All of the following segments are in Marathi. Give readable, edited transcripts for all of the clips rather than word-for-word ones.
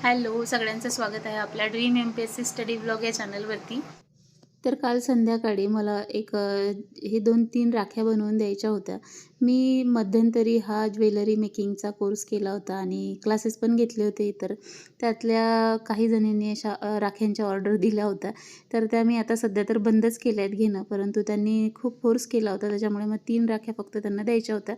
हॅलो, सगळ्यांचं स्वागत आहे आपल्या ड्रीम MPSC स्टडी ब्लॉग या चॅनलवरती. तर काल संध्याकाळी मला हे 2-3 राख्या बनवून द्यायच्या होत्या. मी मध्यंतरी हा ज्वेलरी मेकिंगचा कोर्स केला होता आणि क्लासेस पण घेतले होते इतर. त्यातल्या काही जणींनी अशा राख्यांच्या ऑर्डर दिल्या होत्या. तर त्या मी आता सध्या तर बंदच केल्या आहेत घेणं, परंतु त्यांनी खूप फोर्स केला होता. त्याच्यामुळे मग 3 राख्या फक्त त्यांना द्यायच्या होत्या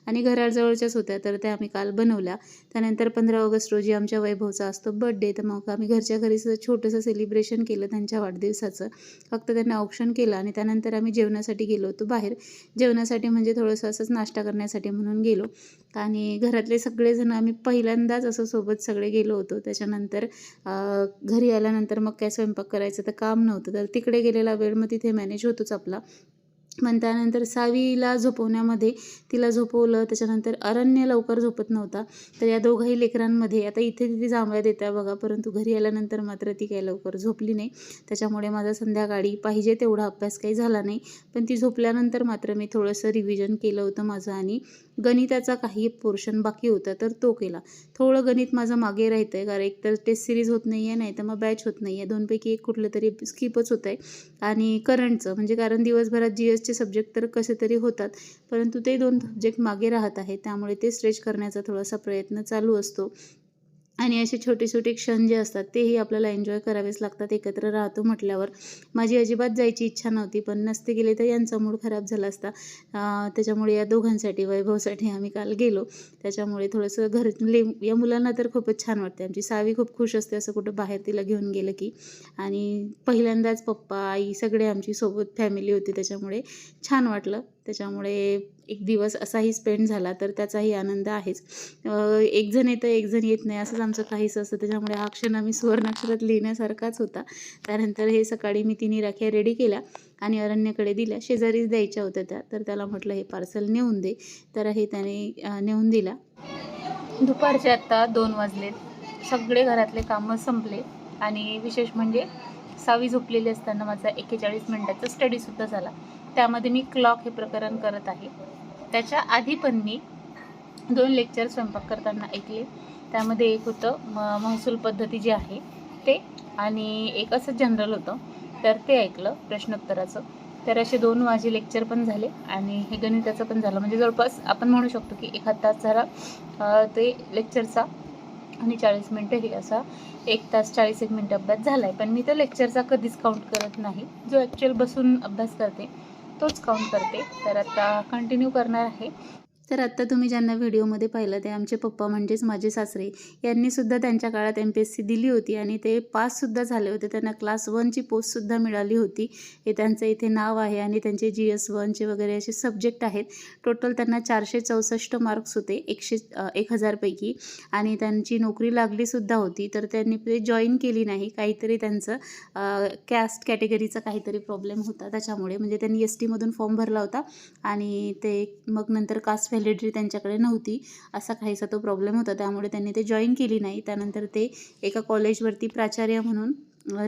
आणि घराजवळच्याच होत्या, तर त्या आम्ही काल बनवल्या. त्यानंतर 15 ऑगस्ट रोजी आमच्या वैभवचा असतो बर्थडे, तर मग आम्ही घरच्या घरीच छोटंसं सेलिब्रेशन केलं त्यांच्या वाढदिवसाचं. फक्त त्यांना ऑप्शन केलं आणि त्यानंतर आम्ही जेवणासाठी गेलो होतो बाहेर. जेवणासाठी म्हणजे थोडंसं असंच नाश्ता करण्यासाठी म्हणून गेलो आणि घरातले सगळेजण आम्ही पहिल्यांदाच असं सोबत सगळे गेलो होतो. त्याच्यानंतर घरी आल्यानंतर मग काय स्वयंपाक करायचं तर काम नव्हतं, तर तिकडे गेलेला वेळ मग तिथे मॅनेज होतोच आपला. मग त्यानंतर सावीला झोपवण्यामध्ये तिला झोपवलं. त्याच्यानंतर अरण्य लवकर झोपत नव्हता, तर या दोघंही लेकरांमध्ये आता इथे तिथे जांभळ्या देत्या बघा, परंतु घरी आल्यानंतर मात्र ती काही लवकर झोपली नाही. त्याच्यामुळे माझा संध्याकाळी पाहिजे तेवढा अभ्यास काही झाला नाही. पण ती झोपल्यानंतर मात्र मी थोडंसं रिव्हिजन केलं होतं माझं आणि गणिताचा काही पोर्शन बाकी होता तर तो केला. थोडं गणित माझं मागे राहतं आहे, कारण एक तर टेस्ट सिरीज होत नाही आहे, नाही तर मग बॅच होत नाही आहे. दोनपैकी एक कुठलं तरी स्किपच होतं आहे. आणि करंटचं म्हणजे कारण दिवसभरात GSचे सब्जेक्ट तर कसे तरी होतात, परंतु ते 2 सब्जेक्ट मागे राहत आहेत. त्यामुळे ते स्ट्रेच करण्याचा थोडासा प्रयत्न चालू असतो. आणि असे छोटे छोटे क्षण जे असतात तेही आपल्याला एन्जॉय करावेच लागतात एकत्र राहतो म्हटल्यावर. माझी अजिबात जायची इच्छा नव्हती, पण नसते गेले तर यांचा मूड खराब झाला असता. त्याच्यामुळे या दोघांसाठी, वैभवसाठी आम्ही काल गेलो. त्याच्यामुळे थोडंसं घरातले या मुलांना तर खूपच छान वाटते. आमची सावी खूप खुश असते असं कुठं बाहेर तिला घेऊन गेलं की. आणि पहिल्यांदाच पप्पा, आई सगळे आमची सोबत फॅमिली होती, त्याच्यामुळे छान वाटलं. त्याच्यामुळे एक दिवस असाही स्पेंड झाला, तर त्याचाही आनंद आहेच. एक जण येतं एक जण येत नाही असंच आमचं काहीच असतं, त्याच्यामुळे हा क्षण आम्ही सुवर्णाक्षरात लिहिण्यासारखाच होता. त्यानंतर हे सकाळी मी 3 राख्या रेडी केल्या आणि अरण्याकडे दिल्या. शेजारीच द्यायच्या होत्या त्या, तर त्याला म्हटलं हे पार्सल नेऊन दे, तर हे त्याने नेऊन दिला. दुपारचे आत्ता 2 वाजलेत. सगळे घरातले कामं संपले आणि विशेष म्हणजे सावी झोपलेली असताना माझा 41 मिनिटाचा स्टडीसुद्धा झाला. त्यामध्ये मी क्लॉक हे प्रकरण करत आहे. त्याच्या आधी पण मी 2 लेक्चर स्वयंपाक करताना ऐकले. त्यामध्ये एक होतं महसूल पद्धती जी आहे ते, आणि एक असं जनरल होतं, तर ते ऐकलं प्रश्नोत्तराचं. तर असे 2 माझे लेक्चर पण झाले आणि हे गणिताचं पण झालं. म्हणजे जवळपास आपण म्हणू शकतो की 1 तास झाला ते लेक्चरचा आणि 40 मिनटं हे असा 1 तास 40 मिनटं अभ्यास झाला आहे. पण मी तो लेक्चरचा कधीच काउंट करत नाही. जो ॲक्च्युअल बसून अभ्यास करते तोच काउंट करते. तर आता कंटिन्यू करणार आहे. तर आत्ता तुम्ही ज्यांना व्हिडिओमध्ये पाहिलं ते आमचे पप्पा म्हणजेच माझे सासरे. यांनीसुद्धा त्यांच्या काळात MPSC दिली होती आणि ते पाससुद्धा झाले होते. त्यांना क्लास 1ची पोस्टसुद्धा मिळाली होती. हे त्यांचं इथे नाव आहे आणि त्यांचे GS 1चे वगैरे असे सब्जेक्ट आहेत. टोटल त्यांना 464 मार्क्स होते 1000 पैकी, आणि त्यांची नोकरी लागलीसुद्धा होती. तर त्यांनी ते जॉईन केली नाही. काहीतरी त्यांचं कॅस्ट कॅटेगरीचा काहीतरी प्रॉब्लेम होता, त्याच्यामुळे म्हणजे त्यांनी STमधून फॉर्म भरला होता आणि ते मग नंतर कास्ट व्हॅलिडिटी त्यांच्याकडे नव्हती, असा काहीसा तो प्रॉब्लेम होता. त्यामुळे त्यांनी ते जॉईन केली नाही. त्यानंतर ते एका कॉलेजवरती प्राचार्य म्हणून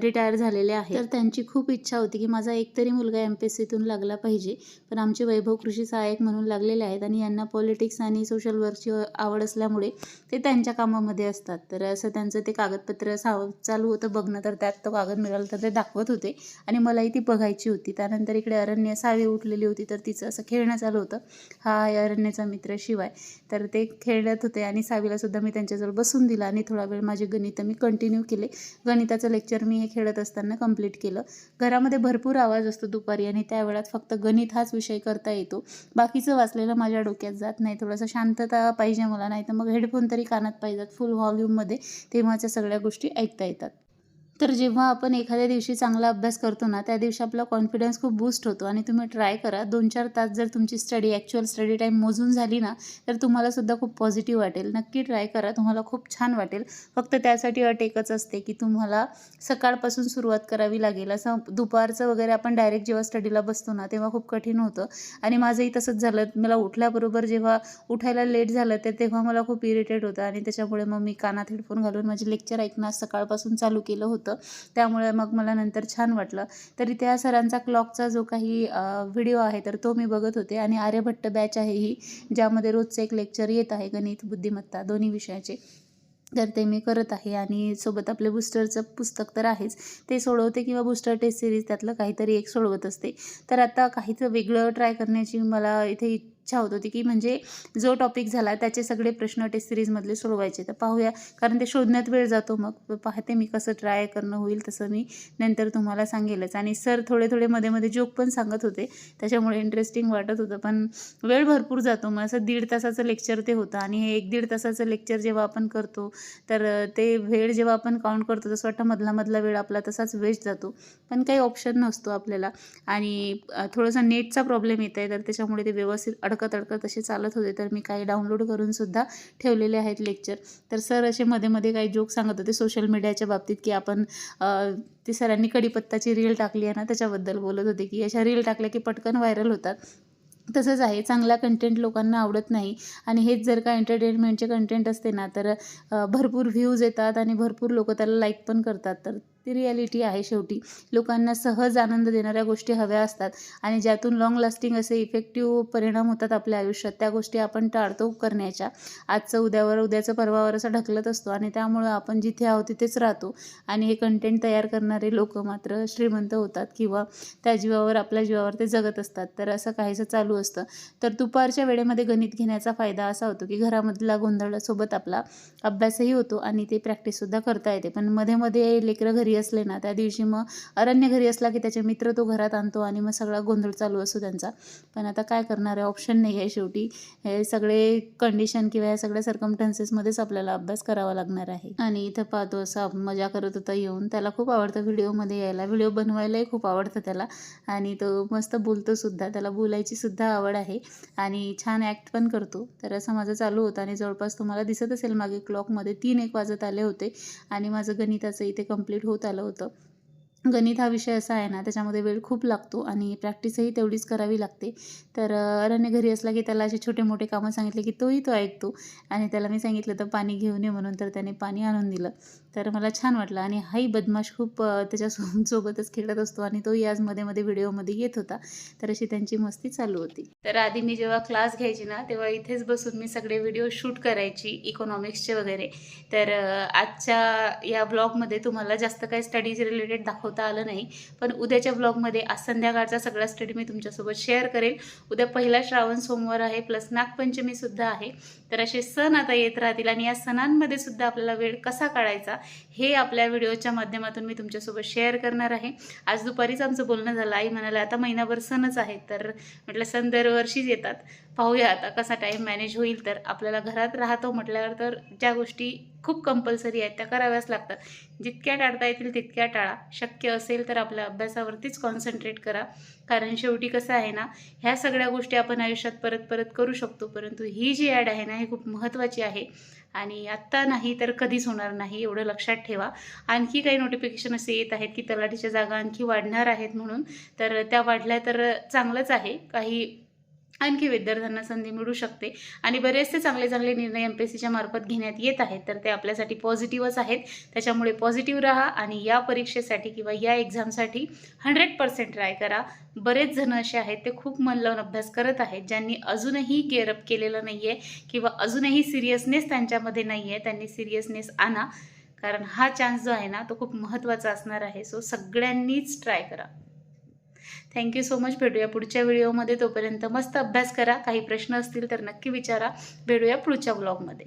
रिटायर झालेले आहेत. तर त्यांची खूप इच्छा होती की माझा एकतरी मुलगा MPSCतून लागला पाहिजे. पण आमचे वैभव कृषी सहाय्यक म्हणून लागलेले आहेत आणि यांना पॉलिटिक्स आणि सोशल वर्कची आवड असल्यामुळे ते त्यांच्या कामामध्ये असतात. तर असं त्यांचं ते कागदपत्र चालू होतं बघणं, तर त्यात तो कागद मिळाला तर ते दाखवत होते आणि मलाही ती बघायची होती. त्यानंतर इकडे अरण्य, सावी उठलेली होती, तर तिचं असं खेळणं चालू होतं. हा आहे अरण्याचा मित्र शिवाय. तर ते खेळत होते आणि सावीलासुद्धा मी त्यांच्याजवळ बसून दिला आणि थोडा वेळ माझे गणित मी कंटिन्यू केले. गणिताचं लेक्चर मी हे खेळत असताना कंप्लीट केलं. घरामध्ये भरपूर आवाज असतो दुपारी आणि त्या वेळात फक्त गणित हाच विषय करता येतो. बाकीचं वाचलेलं माझ्या डोक्यात जात नाही. थोडंसं शांतता पाहिजे मला, नाही तर मग हेडफोन तरी कानात पाहिजेत फुल व्हॉल्यूममध्ये, तेव्हाच्या सगळ्या गोष्टी ऐकता येतात. तर जेव्हा आपण एखाद्या दिवशी चांगला अभ्यास करतो ना, त्या दिवशी आपला कॉन्फिडन्स खूप बूस्ट होतो आणि तुम्ही ट्राय करा 2-4 तास जर तुमची ॲक्च्युअल स्टडी टाईम मोजून झाली ना, तर तुम्हालासुद्धा खूप पॉझिटिव्ह वाटेल. नक्की ट्राय करा, तुम्हाला खूप छान वाटेल. फक्त त्यासाठी अट एकच असते की तुम्हाला सकाळपासून सुरुवात करावी लागेल. असं दुपारचं वगैरे आपण डायरेक्ट जेव्हा स्टडीला बसतो ना, तेव्हा खूप कठीण होतं आणि माझंही तसंच झालं. मला उठल्याबरोबर जेव्हा उठायला लेट झालं तर तेव्हा मला खूप इरिटेट होतं आणि त्याच्यामुळे मग मी कानात हेडफोन घालून माझे लेक्चर ऐकणं सकाळपासून चालू केलं होतं. त्यामुळे मग मला नंतर छान वाटलं. तरी त्या सरांचा क्लॉकचा जो काही व्हिडिओ आहे तर तो मी बघत होते आणि आर्यभट्ट बॅच आहे ही, ज्यामध्ये रोजचं एक लेक्चर येत आहे, गणित बुद्धिमत्ता दोन्ही विषयाचे. तर ते मी करत आहे आणि सोबत आपलं बूस्टरचं पुस्तक तर आहेच, ते सोडवते किंवा बूस्टर टेस्ट सिरीज त्यातलं काहीतरी एक सोडवत असते. तर आता काहीतरी वेगळं ट्राय करण्याची मला इथे इच्छा होत होती, की म्हणजे जो टॉपिक झाला त्याचे सगळे प्रश्न टेस्ट सिरीजमधले सोडवायचे. तर पाहूया, कारण ते शोधण्यात वेळ जातो. मग पाहते मी कसं ट्राय करणं होईल तसं मी नंतर तुम्हाला सांगेलच. आणि सर थोडे थोडे मध्ये मध्ये जोक पण सांगत होते, त्याच्यामुळे इंटरेस्टिंग वाटत होतं. पण वेळ भरपूर जातो. मग असं 1.5 तासाचं लेक्चर ते होतं आणि हे 1-1.5 तासाचं लेक्चर जेव्हा आपण करतो तर ते वेळ जेव्हा आपण काउंट करतो तसं वाटतं मधला वेळ आपला तसाच वेस्ट जातो. पण काही ऑप्शन नसतो आपल्याला. आणि थोडंसं नेटचा प्रॉब्लेम येत आहे, तर त्याच्यामुळे ते व्यवस्थित अडकत असे चालत होते. तर मी काही डाउनलोड करून सुद्धा ठेवलेले आहेत लेक्चर. तर सर असे मध्ये मध्ये काही जोक सांगत होते सोशल मीडियाच्या बाबतीत, की आपण ते सरांनी कढीपत्ताची रील टाकली आहे ना, त्याच्याबद्दल बोलत होते, की अशा रील टाकल्या की पटकन व्हायरल होतात. तसंच आहे, चांगला कंटेंट लोकांना आवडत नाही आणि हेच जर का एंटरटेनमेंटचे कंटेंट असते ना, तर भरपूर व्ह्यूज येतात आणि भरपूर लोकं त्याला लाईक पण करतात. तर ती रिॲलिटी आहे शेवटी. लोकांना सहज आनंद देणाऱ्या गोष्टी हव्या असतात आणि ज्यातून लाँग लास्टिंग असे इफेक्टिव्ह परिणाम होतात आपल्या आयुष्यात, त्या गोष्टी आपण टाळतो करण्याच्या. आजचं उद्यावर, उद्याचं परवावर असं ढकलत असतो आणि त्यामुळं आपण जिथे आहोत तिथेच राहतो आणि हे कंटेंट तयार करणारे लोकं मात्र श्रीमंत होतात किंवा त्या जीवावर, आपल्या जीवावर ते जगत असतात. तर असं काहीसं चालू असतं. तर दुपारच्या वेळेमध्ये गणित घेण्याचा फायदा असा होतो, की घरामधला गोंधळासोबत आपला अभ्यासही होतो आणि ते प्रॅक्टिससुद्धा करता येते. पण मध्ये लेकरं घरी असले ना, त्या दिवशी मग अरण्य घरी असला की त्याचे मित्र तो घरात आणतो आणि मग सगळा गोंधळ चालू असतो त्यांचा. पण आता काय करणार आहे, ऑप्शन नाही आहे शेवटी. हे सगळे कंडिशन किंवा या सगळ्या सर्कमस्टन्सेसमध्येच आपल्याला अभ्यास करावा लागणार आहे. आणि इथं पाहतो असा मजा करत होता येऊन. त्याला खूप आवडतं व्हिडिओमध्ये यायला, व्हिडिओ बनवायलाही खूप आवडतं त्याला आणि तो मस्त बोलतो सुद्धा. त्याला बोलायची सुद्धा आवड आहे आणि छान ॲक्ट पण करतो. तर असं माझं चालू होतं आणि जवळपास तुम्हाला दिसत असेल मागे क्लॉकमध्ये 3-1 वाजत आले होते आणि माझं गणिताचं इथे कंप्लीट होत आलं होतं. गणित हा विषय असा आहे ना, त्याच्यामध्ये वेळ खूप लागतो आणि प्रॅक्टिसही तेवढीच करावी लागते. तर अरण्य घरी असला की त्याला असे छोटे मोठे कामं सांगितले की तोही तो ऐकतो आणि त्याला मी सांगितलं तर पाणी घेऊन ये म्हणून, तर त्याने पाणी आणून दिलं. तर मला छान वाटलं आणि हाही बदमाश खूप सोबतच खेळत असतो आणि तोही आज मध्ये मध्ये व्हिडिओमध्ये येत होता. तर अशी त्यांची मस्ती चालू होती. तर आधी मी जेव्हा क्लास घ्यायची ना, तेव्हा इथेच बसून मी सगळे व्हिडिओ शूट करायची इकॉनॉमिक्सचे वगैरे. तर आजच्या या ब्लॉगमध्ये तुम्हाला जास्त काही स्टडीज रिलेटेड दाखवता आलं नाही, पण उद्याच्या ब्लॉगमध्ये आज संध्याकाळचा सगळा स्टडी मी तुमच्यासोबत शेअर करेल. उद्या पहिला श्रावण सोमवार आहे, प्लस नागपंचमी सुद्धा आहे. तर असे सण आता येत राहतील आणि या सणांमध्ये सुद्धा आपल्याला वेळ कसा काढायचा हे आपल्या व्हिडिओच्या माध्यमातून मी तुमच्यासोबत शेअर करणार आहे. आज दुपारीच आमचं बोलणं झालं. आई म्हणाले आता महिनाभर सणच आहेत, तर म्हटलं सण दरवर्षीच येतात, पाहूया आता कसा टाईम मॅनेज होईल. तर आपल्याला घरात राहतो म्हटल्यावर तर ज्या गोष्टी खूप कंपल्सरी आहेत त्या कराव्याच लागतात. जितक्या टाळता येतील तितक्या टाळा. शक्य असेल तर आपल्या अभ्यासावरतीच कॉन्सन्ट्रेट करा, कारण शेवटी कसं आहे ना, ह्या सगळ्या गोष्टी आपण आयुष्यात परत परत करू शकतो, परंतु ही जी ॲड आहे ना ही खूप महत्त्वाची आहे आणि आत्ता नाही तर कधीच होणार नाही, एवढं लक्षात ठेवा. आणखी काही नोटिफिकेशन असे येत आहेत की तलाठीच्या जागा आणखी वाढणार आहेत म्हणून, तर त्या वाढल्या तर चांगलंच आहे. काही आणखी विद्यार्थ्यांना संधी मिळू शकते आणि बरेचसे चांगले चांगले निर्णय MPSCच्या मार्फत घेण्यात येत आहेत, तर ते आपल्यासाठी पॉझिटिव्हच आहेत. त्याच्यामुळे पॉझिटिव्ह राहा आणि या परीक्षेसाठी किंवा या एक्झामसाठी 100% ट्राय करा. बरेच जण असे आहेत ते खूप मन लावून अभ्यास करत आहेत, ज्यांनी अजूनही गिअरअप केलेलं नाही आहे किंवा अजूनही सिरियसनेस त्यांच्यामध्ये नाही आहे. त्यांनी सिरियसनेस आणा, कारण हा चान्स जो आहे ना तो खूप महत्त्वाचा असणार आहे. सो सगळ्यांनीच ट्राय करा. Thank you so much. भेटूया पुढच्या व्हिडिओमध्ये. तोपर्यंत मस्त अभ्यास करा. काही प्रश्न असतील तर नक्की विचारा. भेटूया पुढच्या ब्लॉगमध्ये.